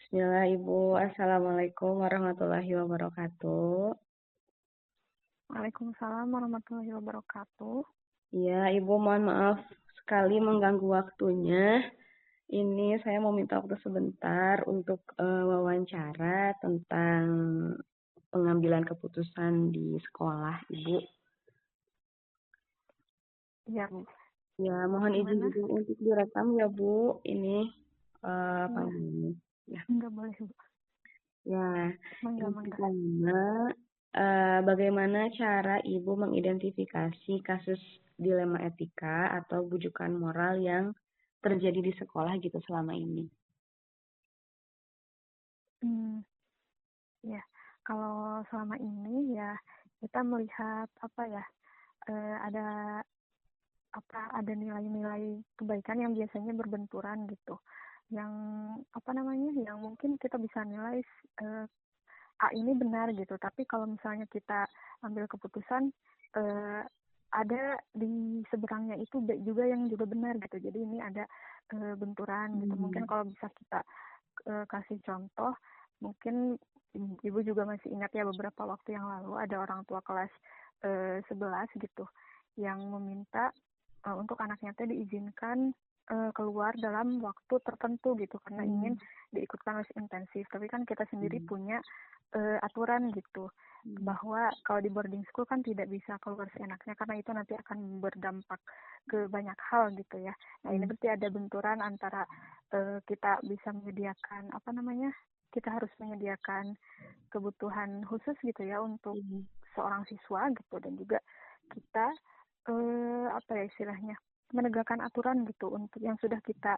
Bismillah Ibu, Assalamualaikum warahmatullahi wabarakatuh. Waalaikumsalam warahmatullahi wabarakatuh. Ya, Ibu mohon maaf sekali mengganggu waktunya. Ini saya mau minta waktu sebentar untuk wawancara tentang pengambilan keputusan di sekolah, Ibu. Iya, Bu. Ya, mohon izin Gimana? dulu untuk direkam ya, Bu. Ini apa Iya, ini? Ya, enggak boleh, Bu. ya. Mangga, Yang mangga. pertama, bagaimana cara Ibu mengidentifikasi kasus dilema etika atau bujukan moral yang terjadi di sekolah gitu selama ini? Hmm, ya. Kalau selama ini ya kita melihat apa ya? Ada ada nilai-nilai kebaikan yang biasanya berbenturan gitu. Yang apa namanya? Yang mungkin kita bisa nilai eh, A ini benar gitu. Tapi kalau misalnya kita ambil keputusan eh, ada di seberangnya itu B juga yang juga benar gitu. Jadi ini ada benturan gitu. Mungkin Hmm. kalau bisa kita kasih contoh, mungkin ibu juga masih ingat ya beberapa waktu yang lalu ada orang tua kelas 11 gitu yang meminta untuk anaknya teh diizinkan keluar dalam waktu tertentu gitu karena ingin Hmm. diikutkan les intensif. Tapi kan kita sendiri Hmm. punya aturan gitu bahwa kalau di boarding school kan tidak bisa keluar seenaknya karena itu nanti akan berdampak ke banyak hal gitu ya. Nah ini Hmm. berarti ada benturan antara kita bisa menyediakan apa namanya, kita harus menyediakan kebutuhan khusus gitu ya untuk Hmm. seorang siswa gitu dan juga kita apa ya istilahnya menegakkan aturan gitu untuk yang sudah kita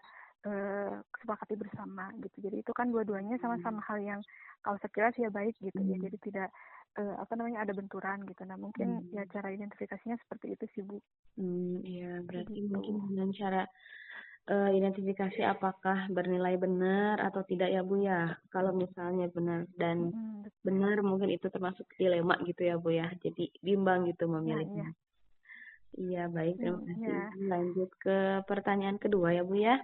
sepakati bersama gitu. Jadi itu kan dua-duanya sama-sama hal yang kalau sekilas ya baik gitu ya. Hmm. Jadi tidak apa namanya ada benturan gitu. Nah mungkin ya Hmm. cara identifikasinya seperti itu sih Bu. Iya, berarti mungkin Gitu. dengan cara identifikasi apakah bernilai benar atau tidak ya Bu ya. Kalau misalnya benar dan Betul. benar mungkin itu termasuk dilema gitu ya Bu ya. Jadi bimbang gitu Nah memilih. iya. Iya, baik. Terima kasih. Ya. Ibu. Lanjut ke pertanyaan kedua ya, Bu ya.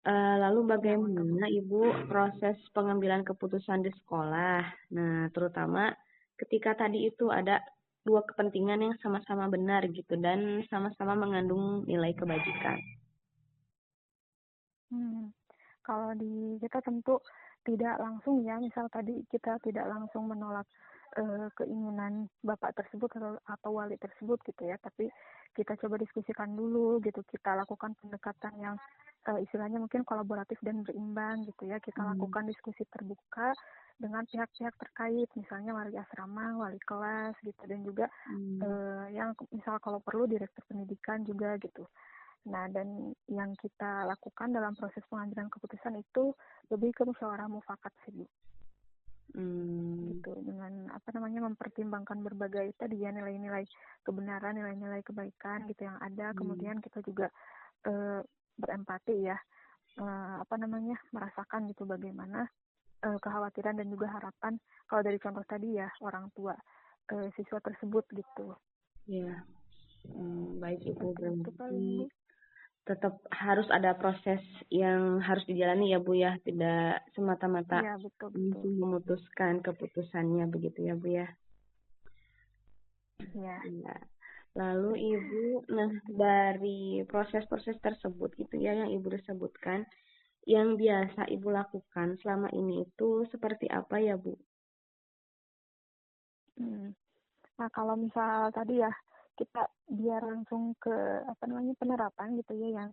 Lalu Ya mangga Bu. bagaimana Ibu proses pengambilan keputusan di sekolah? Nah, terutama ketika tadi itu ada dua kepentingan yang sama-sama benar gitu dan sama-sama mengandung nilai kebajikan. Hmm. Kalau di kita tentu tidak langsung ya, misal tadi kita tidak langsung menolak keinginan bapak tersebut atau wali tersebut gitu ya, tapi kita coba diskusikan dulu gitu, kita lakukan pendekatan yang istilahnya mungkin kolaboratif dan berimbang gitu ya, kita Hmm. lakukan diskusi terbuka dengan pihak-pihak terkait, misalnya wali asrama, wali kelas gitu, dan juga Hmm. yang misal kalau perlu direktur pendidikan juga gitu. Nah, dan yang kita lakukan dalam proses pengambilan keputusan itu lebih ke musyawarah mufakat sih, Bu. Hmm. Gitu, dengan apa namanya mempertimbangkan berbagai tadi ya nilai-nilai kebenaran, nilai-nilai kebaikan gitu yang ada. Hmm. Kemudian kita juga berempati ya, apa namanya merasakan gitu bagaimana kekhawatiran dan juga harapan kalau dari contoh tadi ya orang tua siswa tersebut gitu. Ya, baik Ibu. Seperti itu paling Berarti Bu. tetap harus ada proses yang harus dijalani ya Bu ya, tidak semata-mata Iya, betul-betul. langsung memutuskan keputusannya begitu ya Bu ya. Ya. Iya. Lalu Ibu, nah dari proses-proses tersebut gitu ya yang Ibu sebutkan, yang biasa Ibu lakukan selama ini itu seperti apa ya Bu? Hmm. Nah, kalau misal tadi ya kita biar langsung ke apa namanya penerapan gitu ya yang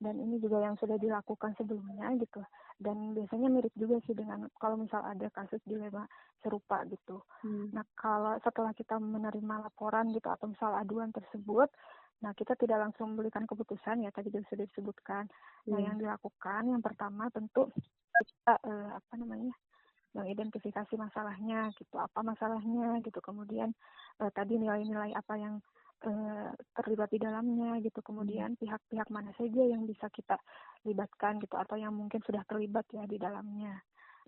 dan ini juga yang sudah dilakukan sebelumnya gitu. Dan biasanya mirip juga sih dengan kalau misal ada kasus dilema serupa gitu. Hmm. Nah, kalau setelah kita menerima laporan gitu atau misal aduan tersebut, nah kita tidak langsung memberikan keputusan ya tadi sudah disebutkan. Nah, Iya. yang dilakukan yang pertama tentu kita apa namanya mengidentifikasi masalahnya gitu apa masalahnya gitu kemudian tadi nilai-nilai apa yang terlibat di dalamnya gitu Hmm. kemudian pihak-pihak mana saja yang bisa kita libatkan gitu atau yang mungkin sudah terlibat ya di dalamnya.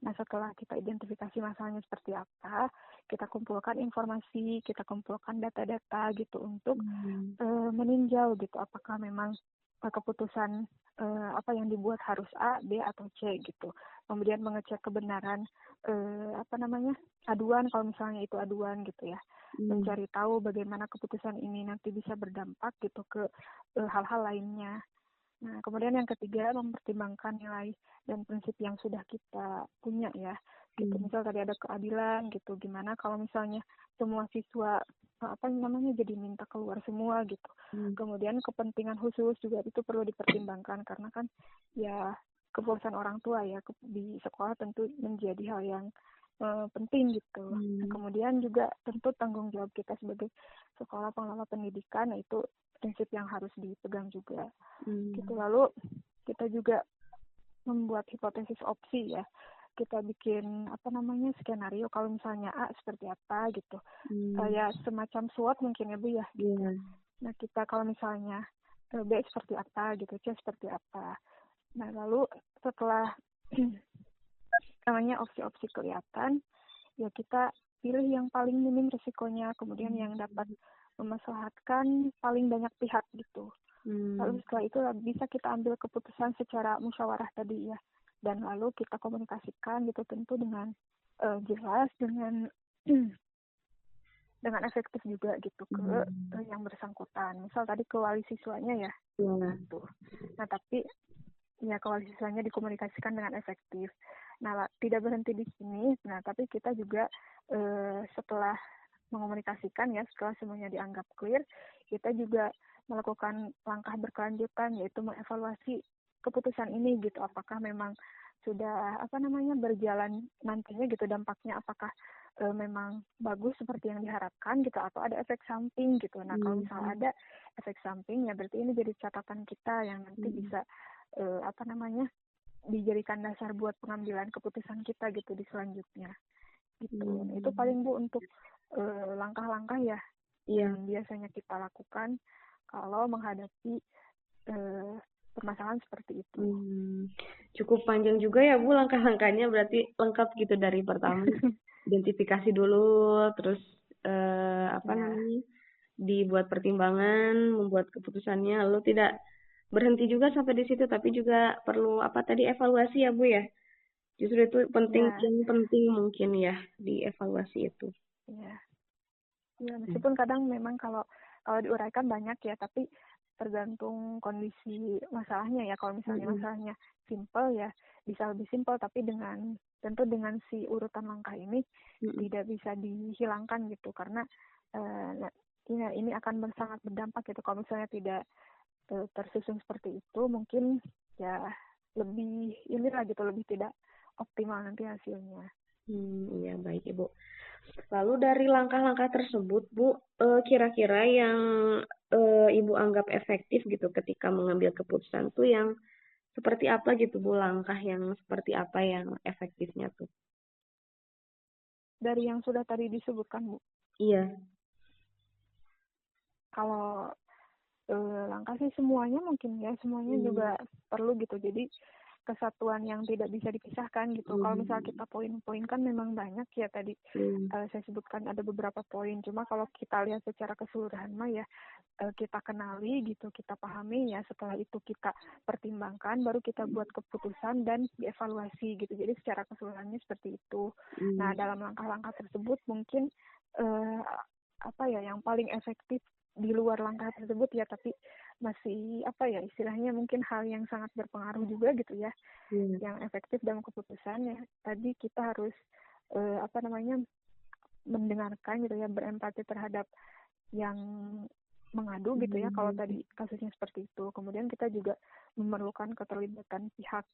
Nah setelah kita identifikasi masalahnya seperti apa, kita kumpulkan informasi, kita kumpulkan data-data gitu untuk Hmm. meninjau gitu apakah memang keputusan apa yang dibuat harus A, B atau C gitu. Kemudian mengecek kebenaran apa namanya aduan kalau misalnya itu aduan gitu ya. Mencari tahu bagaimana keputusan ini nanti bisa berdampak gitu ke hal-hal lainnya. Nah, kemudian yang ketiga mempertimbangkan nilai dan prinsip yang sudah kita punya ya. Gitu. Misal tadi ada keadilan gitu. Gimana kalau misalnya semua siswa apa namanya jadi minta keluar semua gitu. Kemudian kepentingan khusus juga itu perlu dipertimbangkan karena kan ya keputusan orang tua ya di sekolah tentu menjadi hal yang penting gitu. Nah, kemudian juga tentu tanggung jawab kita sebagai sekolah pengelola pendidikan itu prinsip yang harus dipegang juga. Gitu. Lalu kita juga membuat hipotesis opsi ya. Kita bikin apa namanya skenario kalau misalnya A seperti apa gitu. Kayak semacam SWOT mungkin ya Bu ya. Gitu. Nah kita kalau misalnya B seperti apa gitu, C seperti apa. Nah lalu setelah namanya opsi-opsi kelihatan, ya kita pilih yang paling minim risikonya, kemudian yang dapat memaslahatkan paling banyak pihak gitu. Lalu setelah itu bisa kita ambil keputusan secara musyawarah tadi ya, dan lalu kita komunikasikan gitu tentu dengan jelas dengan dengan efektif juga gitu ke yang bersangkutan. Misal tadi ke wali siswanya ya, gitu. Nah tapi ya ke wali siswanya dikomunikasikan dengan efektif. Nah tidak berhenti di sini, nah tapi kita juga setelah mengomunikasikan ya setelah semuanya dianggap clear, kita juga melakukan langkah berkelanjutan yaitu mengevaluasi keputusan ini gitu, apakah memang sudah apa namanya berjalan nantinya gitu dampaknya, apakah memang bagus seperti yang diharapkan gitu atau ada efek samping gitu. Nah kalau misalnya ada efek samping ya berarti ini jadi catatan kita yang nanti bisa apa namanya dijadikan dasar buat pengambilan keputusan kita gitu di selanjutnya gitu. Nah, itu paling Bu untuk langkah-langkah ya yang biasanya kita lakukan kalau menghadapi permasalahan seperti itu. Cukup panjang juga ya Bu langkah-langkahnya, berarti lengkap gitu dari pertama identifikasi dulu, terus apa namanya dibuat pertimbangan, membuat keputusannya, lalu tidak berhenti juga sampai di situ, tapi juga perlu apa tadi evaluasi ya Bu ya. Justru itu penting, yang penting mungkin ya dievaluasi itu. Ya, meskipun kadang memang kalau diuraikan banyak ya, tapi tergantung kondisi masalahnya ya. Kalau misalnya masalahnya simple ya bisa lebih simple, tapi tentu dengan si urutan langkah ini tidak bisa dihilangkan gitu, karena ini akan sangat berdampak gitu. Kalau misalnya tidak tersusun seperti itu, mungkin ya lebih inilah gitu, lebih tidak optimal nanti hasilnya. Iya baik Ibu. Lalu dari langkah-langkah tersebut Bu, kira-kira yang Ibu anggap efektif gitu ketika mengambil keputusan tuh yang seperti apa gitu Bu, langkah yang seperti apa yang efektifnya tuh? Dari yang sudah tadi disebutkan Bu? Iya. Kalau langkah sih semuanya mungkin ya, semuanya juga perlu gitu. Jadi kesatuan yang tidak bisa dipisahkan gitu. Kalau misalnya kita poin-poin kan memang banyak ya tadi saya sebutkan ada beberapa poin. Cuma kalau kita lihat secara keseluruhan mah ya kita kenali gitu, kita pahami ya. Setelah itu kita pertimbangkan, baru kita buat keputusan dan dievaluasi gitu. Jadi secara keseluruhannya seperti itu. Nah dalam langkah-langkah tersebut mungkin apa ya yang paling efektif di luar langkah tersebut ya, tapi masih apa ya istilahnya mungkin hal yang sangat berpengaruh juga gitu ya, yang efektif dalam keputusan ya tadi kita harus apa namanya mendengarkan gitu ya, berempati terhadap yang mengadu gitu ya kalau tadi kasusnya seperti itu. Kemudian kita juga memerlukan keterlibatan pihak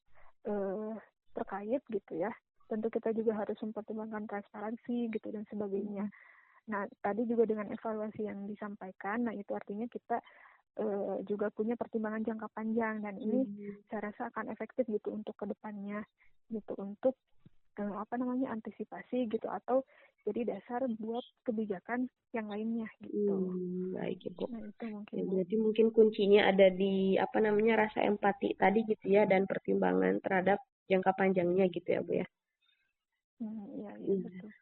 terkait gitu ya, tentu kita juga harus mempertimbangkan transparansi gitu dan sebagainya. Nah, tadi juga dengan evaluasi yang disampaikan, nah itu artinya kita juga punya pertimbangan jangka panjang, dan ini saya rasa akan efektif gitu untuk kedepannya, gitu untuk apa namanya antisipasi gitu atau jadi dasar buat kebijakan yang lainnya gitu. Baik Ibu. Nah itu mungkin. Ya, berarti mungkin kuncinya ada di apa namanya rasa empati tadi gitu ya, dan pertimbangan terhadap jangka panjangnya gitu ya Bu ya. Iya betul.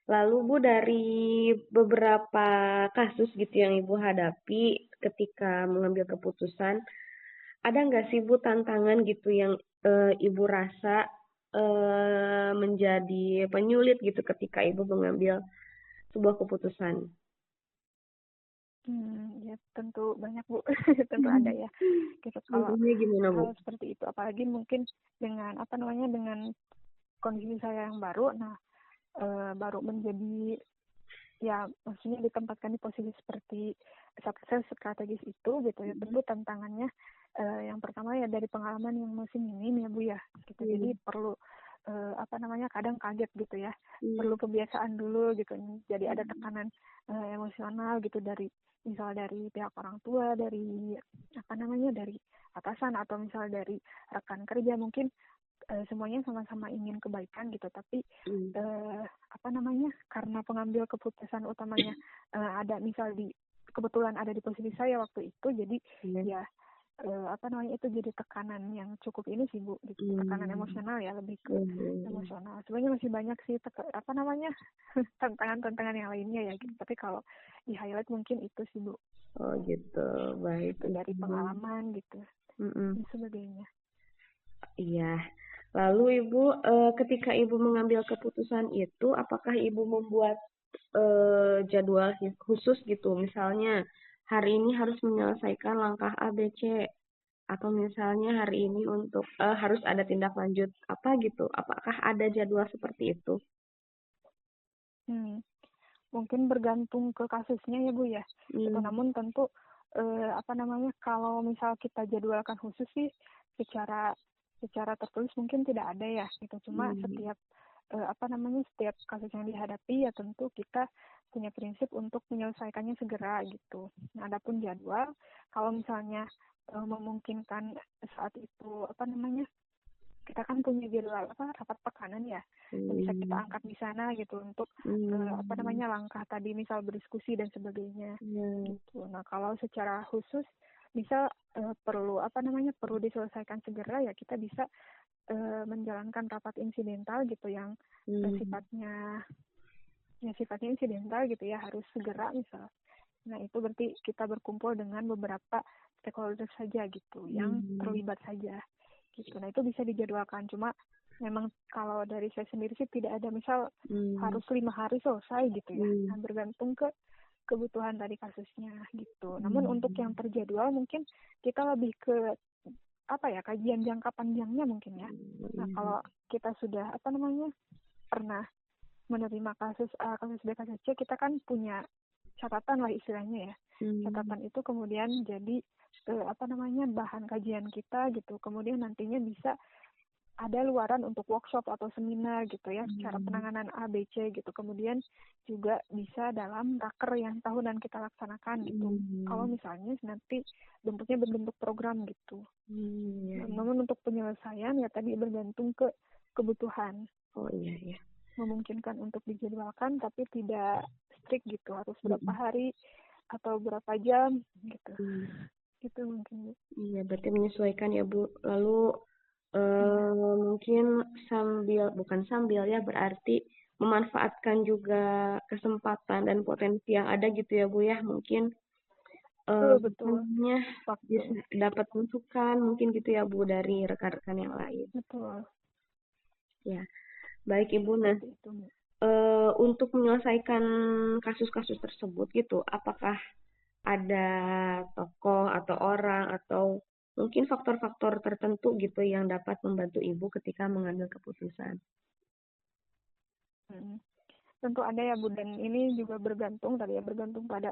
Lalu Bu, dari beberapa kasus gitu yang Ibu hadapi ketika mengambil keputusan, ada nggak sih Bu tantangan gitu yang Ibu rasa menjadi penyulit gitu ketika Ibu mengambil sebuah keputusan? Ya tentu banyak Bu, tentu ada ya. Gitu kalau Contohnya gimana Bu? hal seperti itu, apalagi mungkin dengan apa namanya dengan kondisi saya yang baru, nah baru menjadi ya maksudnya ditempatkan di posisi seperti sukses strategis itu gitu ya, tentu tantangannya yang pertama ya dari pengalaman yang masih minim ya Bu ya gitu, jadi Hmm. perlu apa namanya kadang kaget gitu ya, Hmm. perlu kebiasaan dulu gitu, jadi ada tekanan emosional gitu dari misal dari pihak orang tua, dari apa namanya dari atasan atau misal dari rekan kerja, mungkin semuanya sama-sama ingin kebaikan gitu, tapi Hmm. apa namanya karena pengambil keputusan utamanya ada misal di kebetulan ada di posisi saya waktu itu, jadi Hmm. ya apa namanya itu jadi tekanan yang cukup ini sih Bu, gitu. Tekanan Hmm. emosional ya, lebih ke Hmm. emosional. Sebenarnya masih banyak sih apa namanya tantangan-tantangan yang lainnya ya gitu, tapi kalau di highlight mungkin itu sih Bu, Oh gitu, baik. itu dari pengalaman gitu Mm-mm. dan sebagainya. Iya. Lalu Ibu, ketika Ibu mengambil keputusan itu, apakah Ibu membuat jadwal khusus gitu? Misalnya hari ini harus menyelesaikan langkah A, B, C, atau misalnya hari ini untuk harus ada tindak lanjut apa gitu? Apakah ada jadwal seperti itu? Hmm. Mungkin bergantung ke kasusnya ya Bu ya. Itu Hmm. namun tentu apa namanya kalau misal kita jadwalkan khusus sih secara secara tertulis mungkin tidak ada ya gitu. Cuma Hmm. setiap apa namanya setiap kasus yang dihadapi ya tentu kita punya prinsip untuk menyelesaikannya segera gitu. Nah, adapun jadwal kalau misalnya memungkinkan saat itu apa namanya kita kan punya jadwal apa rapat pekanan ya yang bisa kita Hmm. angkat di sana gitu untuk apa Hmm. namanya langkah tadi misal berdiskusi dan sebagainya Ya. gitu. Nah kalau secara khusus bisa perlu apa namanya perlu diselesaikan segera ya kita bisa menjalankan rapat insidental gitu yang Hmm. sifatnya ya sifatnya insidental gitu ya harus segera misal. Nah itu berarti kita berkumpul dengan beberapa stakeholder saja gitu yang Hmm. terlibat saja gitu. Nah itu bisa dijadwalkan, cuma memang kalau dari saya sendiri sih tidak ada misal Hmm. harus 5 hari selesai gitu ya. Hmm. Nah bergantung ke kebutuhan tadi kasusnya gitu. Namun untuk Hmm. yang terjadwal mungkin kita lebih ke apa ya kajian jangka panjangnya mungkin ya. Nah kalau kita sudah apa namanya pernah menerima kasus A, kasus B, kasus C, kita kan punya catatan lah istilahnya ya. Hmm. Catatan itu kemudian jadi apa namanya bahan kajian kita gitu. Kemudian nantinya bisa ada luaran untuk workshop atau seminar gitu ya, cara Hmm. penanganan A, B, C gitu. Kemudian juga bisa dalam raker yang tahunan kita laksanakan gitu. Kalau Hmm. misalnya nanti bentuknya berbentuk program gitu. Hmm. Ya, ya. Namun untuk penyelesaian ya tadi bergantung ke kebutuhan. Oh iya ya. Memungkinkan untuk dijadwalkan tapi tidak strict gitu, harus berapa Hmm. hari atau berapa jam gitu. Hmm. Itu mungkin Bu. Iya, berarti menyesuaikan ya Bu. Lalu Iya. mungkin sambil, bukan sambil ya, berarti memanfaatkan juga kesempatan dan potensi yang ada gitu ya Bu ya. Mungkin Betul apa betul. namanya Waktu. bisa dapat masukan mungkin gitu ya Bu dari rekan-rekan yang lain. Betul. Ya, baik Ibu. Nah, Seperti itu Bu. untuk menyelesaikan kasus-kasus tersebut gitu, apakah ada tokoh atau orang atau mungkin faktor-faktor tertentu gitu yang dapat membantu ibu ketika mengambil keputusan. Hmm. Tentu ada ya Bu, dan ini juga bergantung tadi ya, bergantung pada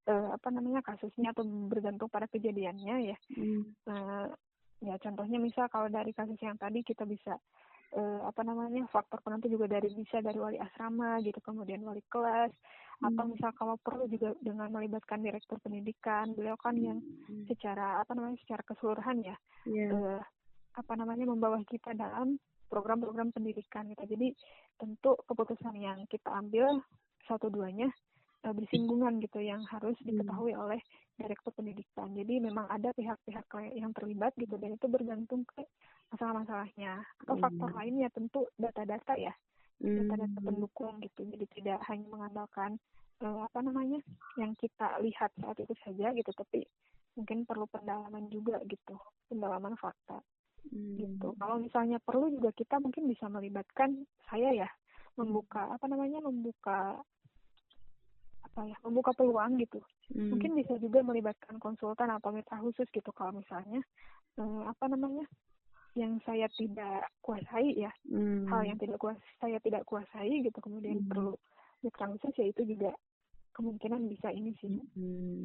apa namanya kasusnya atau bergantung pada kejadiannya ya. Hmm. Uh, ya contohnya misal kalau dari kasus yang tadi kita bisa apa namanya faktor penentu juga dari bisa dari wali asrama gitu, kemudian wali kelas, atau Hmm. misal kalau perlu juga dengan melibatkan direktur pendidikan, beliau kan yang secara apa namanya secara keseluruhan ya Ya. eh, apa namanya membawa kita dalam program-program pendidikan gitu. Jadi tentu keputusan yang kita ambil satu duanya bersinggungan gitu yang harus Hmm. diketahui oleh direktur pendidikan. Jadi memang ada pihak-pihak yang terlibat gitu dan itu bergantung ke masalah-masalahnya atau faktor Hmm. lainnya, tentu data-data ya, data-data Hmm. pendukung gitu. Jadi tidak hanya mengandalkan apa namanya yang kita lihat saat itu saja gitu, tapi mungkin perlu pendalaman juga gitu, pendalaman fakta gitu. Kalau misalnya perlu juga kita mungkin bisa melibatkan saya ya, membuka peluang gitu. Mungkin bisa juga melibatkan konsultan atau mitra khusus gitu kalau misalnya yang saya tidak kuasai ya, hal yang saya tidak kuasai gitu, kemudian perlu mitra khusus, ya itu juga kemungkinan bisa ini sih,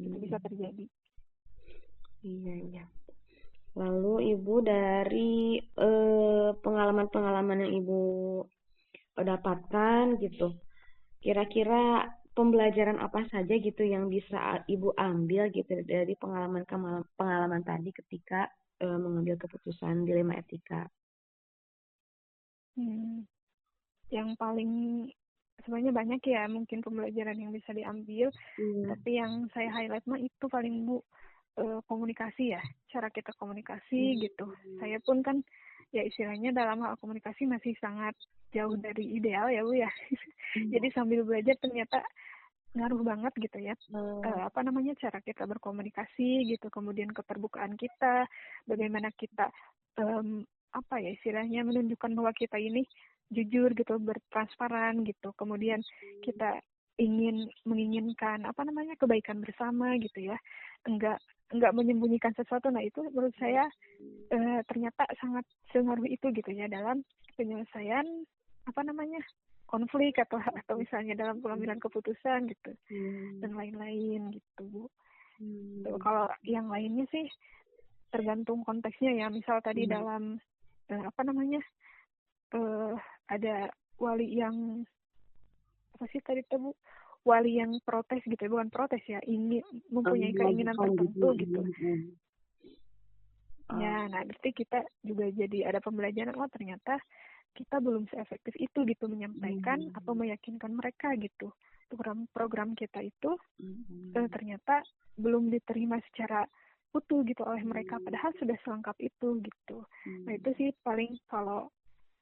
itu bisa terjadi. Iya. Lalu Ibu dari pengalaman-pengalaman yang Ibu dapatkan gitu, kira-kira pembelajaran apa saja gitu yang bisa Ibu ambil gitu dari pengalaman tadi ketika mengambil keputusan dilema etika? Yang paling sebenarnya banyak ya mungkin pembelajaran yang bisa diambil, tapi yang saya highlight mah itu paling Bu, komunikasi ya, cara kita komunikasi gitu. Saya pun kan ya istilahnya dalam hal komunikasi masih sangat jauh dari ideal ya Bu ya. Jadi sambil belajar ternyata ngaruh banget gitu ya, cara kita berkomunikasi gitu, kemudian keterbukaan kita, bagaimana kita istilahnya menunjukkan bahwa kita ini jujur gitu, bertransparan gitu, kemudian kita menginginkan kebaikan bersama gitu ya, enggak menyembunyikan sesuatu. Nah itu menurut saya ternyata sangat sengaruh itu gitu ya dalam penyelesaian konflik atau misalnya dalam pengambilan keputusan gitu, dan lain-lain gitu Bu. Kalau yang lainnya sih tergantung konteksnya ya, misal tadi dalam ada wali yang wali yang protes gitu, bukan protes ya, ini mempunyai keinginan tertentu gitu. Ya, nah berarti kita juga jadi ada pembelajaran, ternyata kita belum seefektif itu gitu menyampaikan atau meyakinkan mereka gitu. Program kita itu ternyata belum diterima secara utuh gitu oleh mereka, padahal sudah selengkap itu gitu. Nah itu sih paling kalau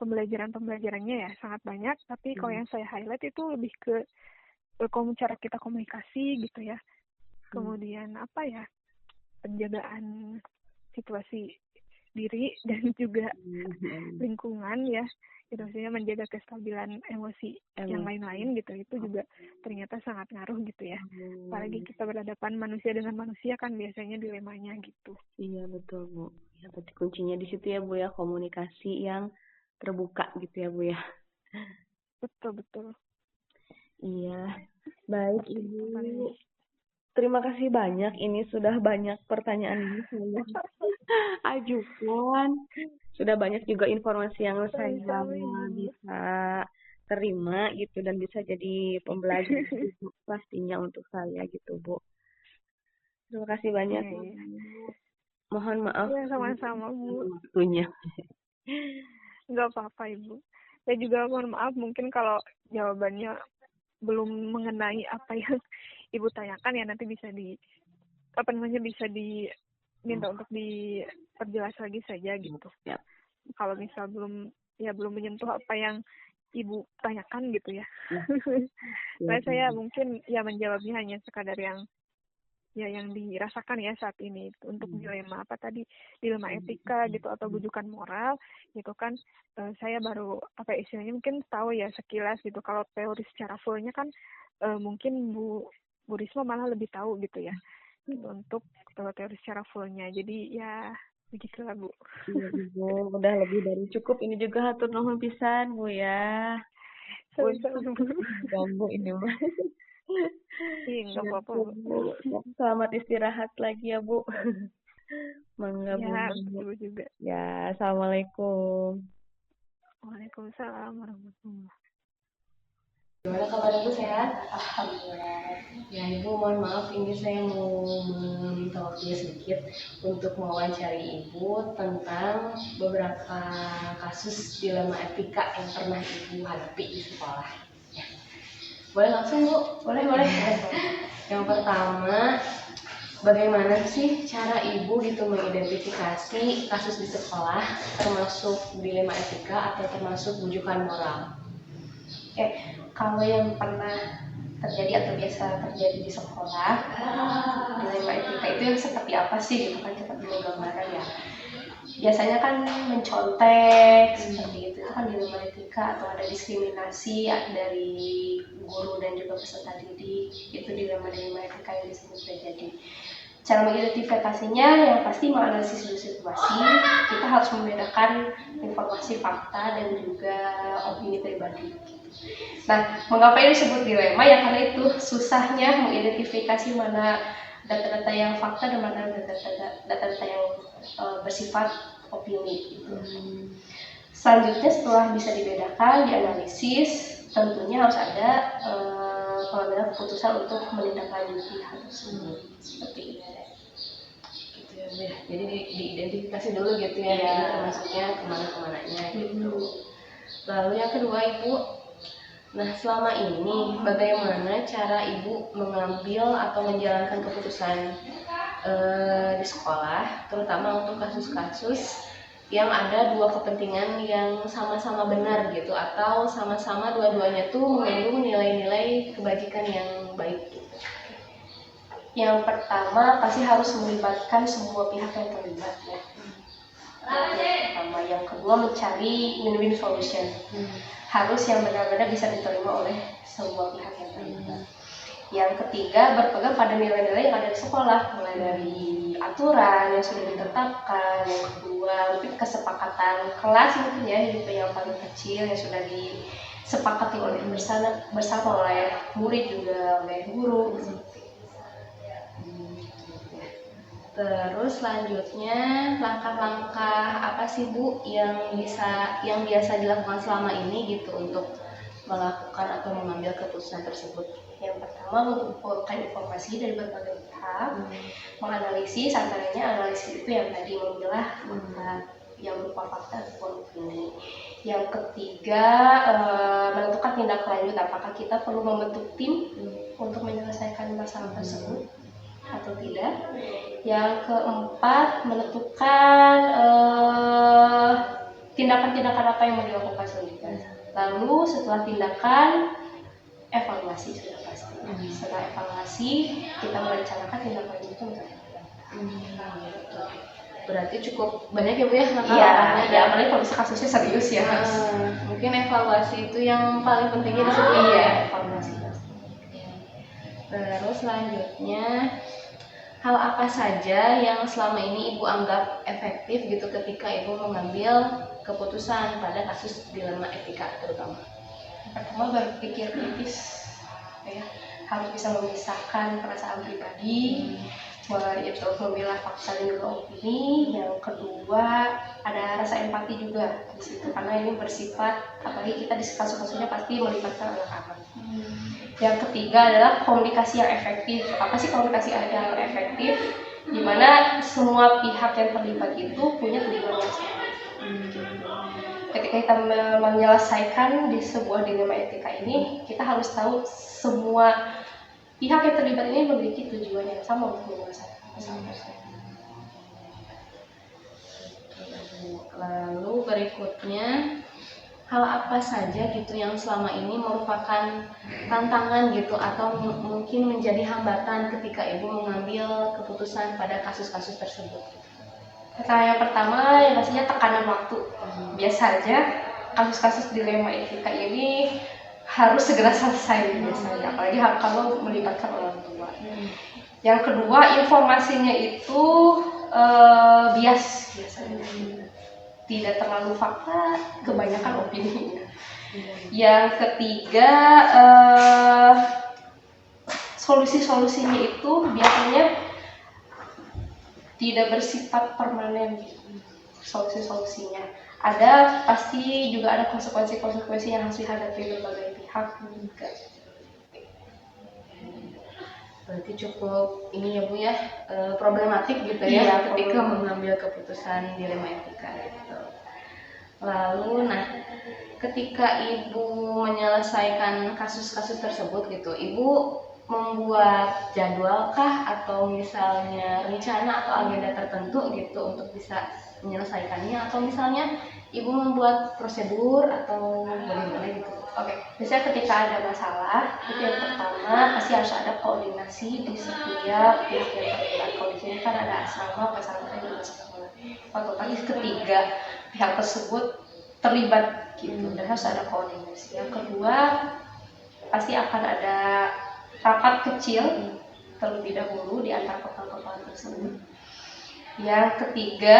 pembelajarannya ya sangat banyak, tapi kalau yang saya highlight itu lebih ke cara kita komunikasi gitu ya. Kemudian penjagaan situasi diri dan juga lingkungan ya, itu maksudnya menjaga kestabilan emosi yang lain-lain gitu, itu juga ternyata sangat ngaruh gitu ya. Apalagi kita berhadapan manusia dengan manusia kan biasanya dilemanya gitu. Iya betul Bu. Ya, berarti kuncinya di situ ya Bu ya, komunikasi yang terbuka gitu ya Bu ya. Betul. Iya. Baik Ibu. Terima kasih banyak. Ini sudah banyak pertanyaan ini saya ajukan. Sudah banyak juga informasi yang saya bisa terima gitu dan bisa jadi pembelajaran juga pastinya untuk saya gitu Bu. Terima kasih banyak. Mohon maaf. Ya, sama-sama Bu. Waktunya. Nggak apa-apa Ibu. Saya juga mohon maaf mungkin kalau jawabannya belum mengenai apa yang Ibu tanyakan, ya nanti bisa bisa diminta untuk diperjelas lagi saja gitu. Ya. Kalau misal belum menyentuh apa yang Ibu tanyakan gitu ya. Nah saya mungkin ya menjawabnya hanya sekadar yang dirasakan ya saat ini untuk dilema dilema etika gitu atau bujukan moral gitu kan. Saya baru istilahnya mungkin tahu ya sekilas gitu. Kalau teori secara fullnya kan mungkin Bu Risma malah lebih tahu gitu ya gitu, untuk teori secara fullnya. Jadi ya begitulah Bu. Iya Bu, udah lebih dari cukup. Ini juga hatur nuhun pisan Bu ya. Ganggu ini mah. Iya, nggak apa-apa Bu. Selamat istirahat lagi ya Bu. Mangga Bu. Ya, betul juga. Ya, assalamualaikum. Waalaikumsalam warahmatullahi. Gimana kabar Ibu, sehat? Alhamdulillah. Ya Ibu, mohon maaf ini saya mau meminta waktunya sedikit untuk mewawancari Ibu tentang beberapa kasus dilema etika yang pernah Ibu hadapi di sekolah. Ya. Boleh langsung Bu? Boleh. Yang pertama, bagaimana sih cara Ibu gitu mengidentifikasi kasus di sekolah termasuk dilema etika atau termasuk bujukan moral? Kalau yang pernah terjadi atau biasa terjadi di sekolah. Dilema etika itu yang seperti apa sih gitu kan, kita belum gambaran ya. Biasanya kan mencontek seperti itu kan dilema etika, atau ada diskriminasi dari guru dan juga peserta didik, itu dilema etika yang disebut terjadi. Cara mengidentifikasinya yang pasti menganalisis dulu situasi. Kita harus membedakan informasi fakta dan juga opini pribadi. Nah, mengapa ini disebut dilema? Ya karena itu susahnya mengidentifikasi mana data-data yang fakta dan mana data-data yang bersifat opini. Selanjutnya setelah bisa dibedakan, dianalisis, tentunya harus ada pengambilan keputusan untuk menindaklanjuti hal tersebut. Seperti ini. Gitu ya. Jadi diidentifikasi dulu gitu ya, ya. Termasuknya kemana-kemananya gitu. Lalu yang kedua, Ibu, nah selama ini bagaimana cara Ibu mengambil atau menjalankan keputusan di sekolah, terutama untuk kasus-kasus yang ada dua kepentingan yang sama-sama benar gitu, atau sama-sama dua-duanya tuh mengandung nilai-nilai kebajikan yang baik gitu. Yang pertama pasti harus melibatkan semua pihak yang terlibat ya. Yang kedua mencari win-win solution. Harus yang benar-benar bisa diterima oleh semua pihak yang terlibat. Yang ketiga berpegang pada nilai-nilai yang ada di sekolah, mulai dari aturan yang sudah ditetapkan. Yang kedua mungkin kesepakatan kelas mungkin ya, gitu yang paling kecil yang sudah disepakati oleh bersama oleh murid juga oleh guru. Terus selanjutnya langkah-langkah apa sih Bu yang biasa dilakukan selama ini gitu untuk melakukan atau mengambil keputusan tersebut? Yang pertama mengumpulkan informasi dari berbagai pihak, menganalisis, antaranya analisis itu yang tadi memilah yang berupa fakta ataupun opini. Yang ketiga menentukan tindak lanjut, apakah kita perlu membentuk tim untuk menyelesaikan masalah tersebut atau tidak. Yang keempat menentukan tindakan-tindakan apa yang mau dilakukan selanjutnya. Lalu setelah tindakan evaluasi sudah pasti. Setelah evaluasi kita merencanakan tindakan itu. Berarti cukup banyak ya Bu ya langkah-langkahnya. Iya, apalagi kalau kasusnya serius ya. Mungkin evaluasi itu yang paling pentingnya di situ. Iya, evaluasi. Terus selanjutnya hal apa saja yang selama ini Ibu anggap efektif gitu ketika Ibu mengambil keputusan pada kasus dilema etika terutama? Pertama berpikir kritis, ya. Harus bisa memisahkan perasaan pribadi, itu memilah fakta dan juga opini. Yang kedua ada rasa empati juga di situ, karena ini bersifat, apalagi kita di kasus-kasusnya pasti melibatkan anak-anak. Yang ketiga adalah komunikasi yang efektif. Apa sih komunikasi yang efektif? Di mana semua pihak yang terlibat itu punya tujuan yang sama. Ketika kita menyelesaikan di sebuah dilema etika ini, kita harus tahu semua pihak yang terlibat ini memiliki tujuan yang sama untuk menyelesaikan masalah tersebut. Lalu berikutnya, hal apa saja gitu yang selama ini merupakan tantangan gitu atau mungkin menjadi hambatan ketika Ibu mengambil keputusan pada kasus-kasus tersebut? Yang pertama yang pastinya tekanan waktu. Biasanya kasus-kasus dilema etika ini harus segera selesai biasanya, apalagi kalau melibatkan orang tua. Yang kedua informasinya itu bias biasanya. Tidak terlalu fakta, kebanyakan opini. Yang ketiga solusi-solusinya itu biasanya tidak bersifat permanen. Solusi-solusinya ada, pasti juga ada konsekuensi-konsekuensi yang harus dihadapi berbagai pihak juga. Berarti cukup ini ya Bu ya, problematik gitu ya, ketika mengambil keputusan dilema etika gitu. Lalu ketika Ibu menyelesaikan kasus-kasus tersebut gitu, Ibu membuat jadwal kah atau misalnya rencana atau agenda tertentu gitu untuk bisa menyelesaikannya, atau misalnya Ibu membuat prosedur atau bagaimana gitu? Oke, Biasanya ketika ada masalah, itu yang pertama pasti harus ada koordinasi di setiap pihak yang terlibat. Kalau di sini kan ada asrama, pesantren, dan sekolah. Otomatis ketiga pihak tersebut terlibat gitu, dan harus ada koordinasi. Yang kedua, pasti akan ada rapat kecil terlebih dahulu di antara kepala-kepala tersebut. Yang ketiga,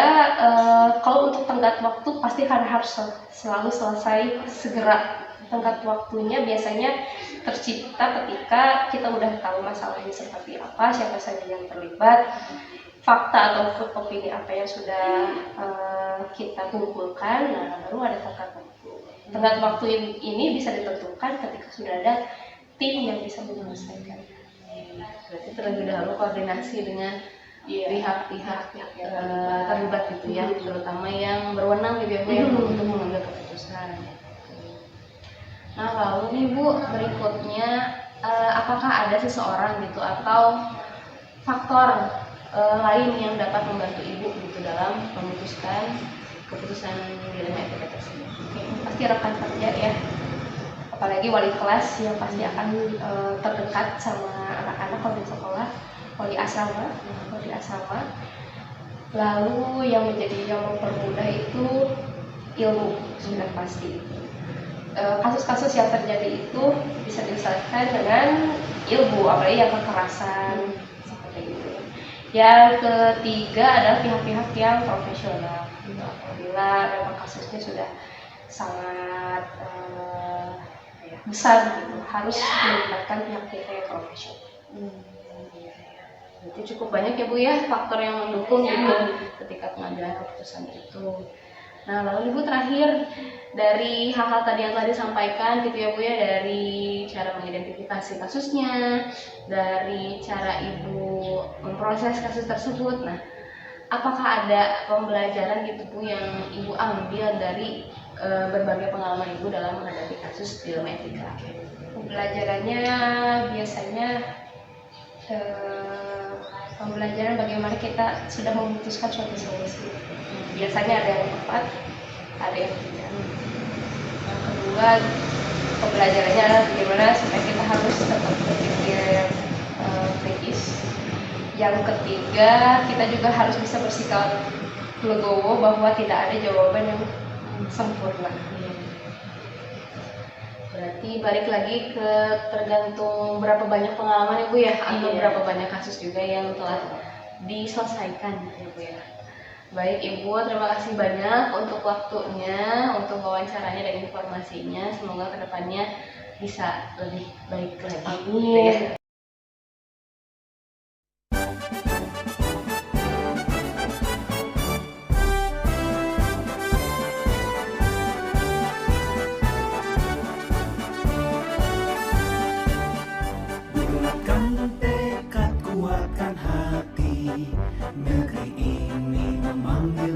kalau untuk tenggat waktu pasti kan harus selalu selesai segera. Tenggat waktunya biasanya tercipta ketika kita udah tahu masalahnya seperti apa, siapa saja yang terlibat, fakta atau opini apa yang sudah kita kumpulkan, nah baru ada tenggat waktu. Tenggat waktu ini bisa ditentukan ketika sudah ada tim yang bisa menyelesaikan. Berarti terlebih dahulu koordinasi dengan pihak-pihak terlibat gitu ya, terutama yang berwenang gitu ya Bu, untuk mengambil keputusan. Nah lalu nih Bu, berikutnya apakah ada seseorang gitu atau faktor lain yang dapat membantu Ibu gitu dalam memutuskan keputusan dilema etika tersebut? Pasti rekan kerja ya, apalagi wali kelas yang pasti akan terdekat sama anak-anak kalau di sekolah, wali asrama. Lalu yang mempermudah itu ilmu sudah pasti. Kasus-kasus yang terjadi itu bisa diselesaikan dengan ilmu, apalagi yang kekerasan seperti itu. Yang ketiga adalah pihak-pihak yang profesional. Apabila memang kasusnya sudah sangat besar gitu, harus melibatkan pihak-pihak yang profesional. Berarti cukup banyak ya Bu ya faktor yang mendukung gitu ketika pengambilan keputusan itu. Nah lalu Ibu terakhir dari hal-hal tadi yang telah disampaikan gitu ya Bu ya, dari cara mengidentifikasi kasusnya, dari cara Ibu memproses kasus tersebut. Nah apakah ada pembelajaran gitu Bu yang Ibu ambil dari berbagai pengalaman Ibu dalam menghadapi kasus dilema etika? Pembelajarannya biasanya pembelajaran bagaimana kita sudah memutuskan suatu solusi. Biasanya ada yang tepat, ada yang tidak. Yang kedua, pembelajarannya adalah bagaimana supaya kita harus tetap berpikir kritis. Yang ketiga, kita juga harus bisa bersikap legowo bahwa tidak ada jawaban yang sempurna. Berarti balik lagi ke tergantung berapa banyak pengalaman Ibu ya, atau berapa banyak kasus juga yang telah diselesaikan Ibu ya. Baik Ibu, terima kasih banyak untuk waktunya, untuk wawancaranya dan informasinya. Semoga kedepannya bisa lebih baik lagi. Amin. Bulatkan tekad, kuatkan hati, negeri ini memanggil